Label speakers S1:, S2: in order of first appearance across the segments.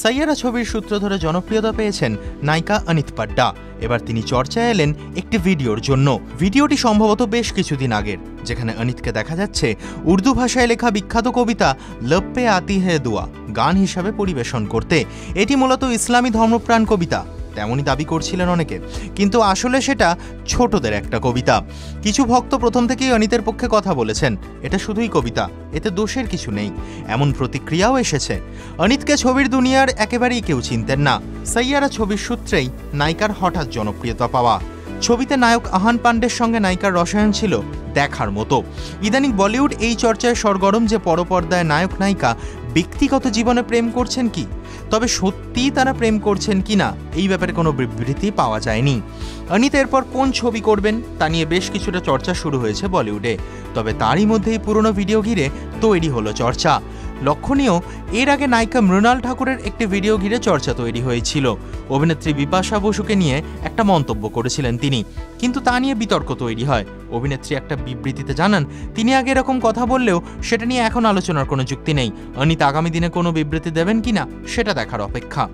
S1: সাইয়ারা ছবির সূত্র ধরে জনপ্রিয়তা পেয়েছেন নায়িকা অনিত পাড্ডা। এবার তিনি চর্চায় এলেন একটি ভিডিওর জন্য। ভিডিওটি সম্ভবত বেশ কিছুদিন আগের, যেখানে অনিতকে দেখা যাচ্ছে উর্দু ভাষায় লেখা বিখ্যাত কবিতা লব পে আতি হে দুয়া গান হিসাবে পরিবেশন করতে। এটি মূলত ইসলামী ধর্মপ্রাণ কবিতা, তেমনই দাবি করছিলেন অনেকে, কিন্তু আসলে সেটা ছোটদের একটা কবিতা। কিছু ভক্ত প্রথম থেকেই অনিতের পক্ষে কথা বলেছেন, এটা শুধুই কবিতা, এতে দোষের কিছু নেই, এমন প্রতিক্রিয়াও এসেছে। অনিতকে ছবির দুনিয়ার একেবারেই কেউ চিনতেন না। সাইয়ারা ছবির সূত্রেই নায়িকার হঠাৎ জনপ্রিয়তা পাওয়া। ছবিতে নায়ক আহান পান্ডের সঙ্গে নায়িকার রসায়ন ছিল দেখার মতো। ইদানিং বলিউড এই চর্চায় সরগরম যে পরপর্দায় নায়ক নায়িকা ব্যক্তিগত জীবনে প্রেম করছেন কি, তবে সত্যিই তারা প্রেম করছেন কিনা এই ব্যাপারে কোনো বিবৃতি পাওয়া যায়নি। অনিত এরপর কোন ছবি করবেন তা নিয়ে বেশ কিছুটা চর্চা শুরু হয়েছে বলিউডে, তবে তারই মধ্যেই পুরনো ভিডিও ঘিরে তৈরি হলো চর্চা। লক্ষণীয়, এর আগে নায়িকা মৃণাল ঠাকুরের একটি ভিডিও ঘিরে চর্চা তৈরি হয়েছিল। অভিনেত্রী বিপাশা বসুকে নিয়ে একটা মন্তব্য করেছিলেন তিনি, কিন্তু তা নিয়ে বিতর্ক তৈরি হয়। অভিনেত্রী একটা বিবৃতিতে জানান, তিনি আগে এরকম কথা বললেও সেটা নিয়ে এখন আলোচনার কোনো যুক্তি নেই। অনিত আগামী দিনে কোনো বিবৃতি দেবেন কিনা সেটা দেখার অপেক্ষা।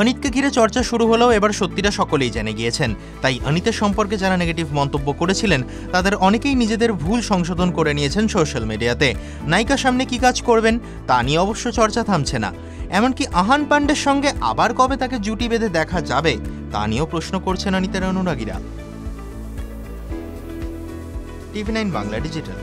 S1: অনিতকে ঘিরে চর্চা শুরু হলেও এবার সত্যিটা সকলেই জেনে গিয়েছেন, তাই অনিতের সম্পর্কে যারা নেগেটিভ মন্তব্য করেছিলেন তাদের অনেকেই নিজেদের ভুল সংশোধন করে নিয়েছেন সোশ্যাল মিডিয়াতে। নায়িকার সামনে কী কাজ করবেন তা নিয়ে অবশ্য চর্চা থামছে না। এমনকি আহান পান্ডের সঙ্গে আবার কবে তাকে জুটি বেঁধে দেখা যাবে তা নিয়েও প্রশ্ন করছেন অনিতের অনুরাগীরা। TV9 Bangla digital.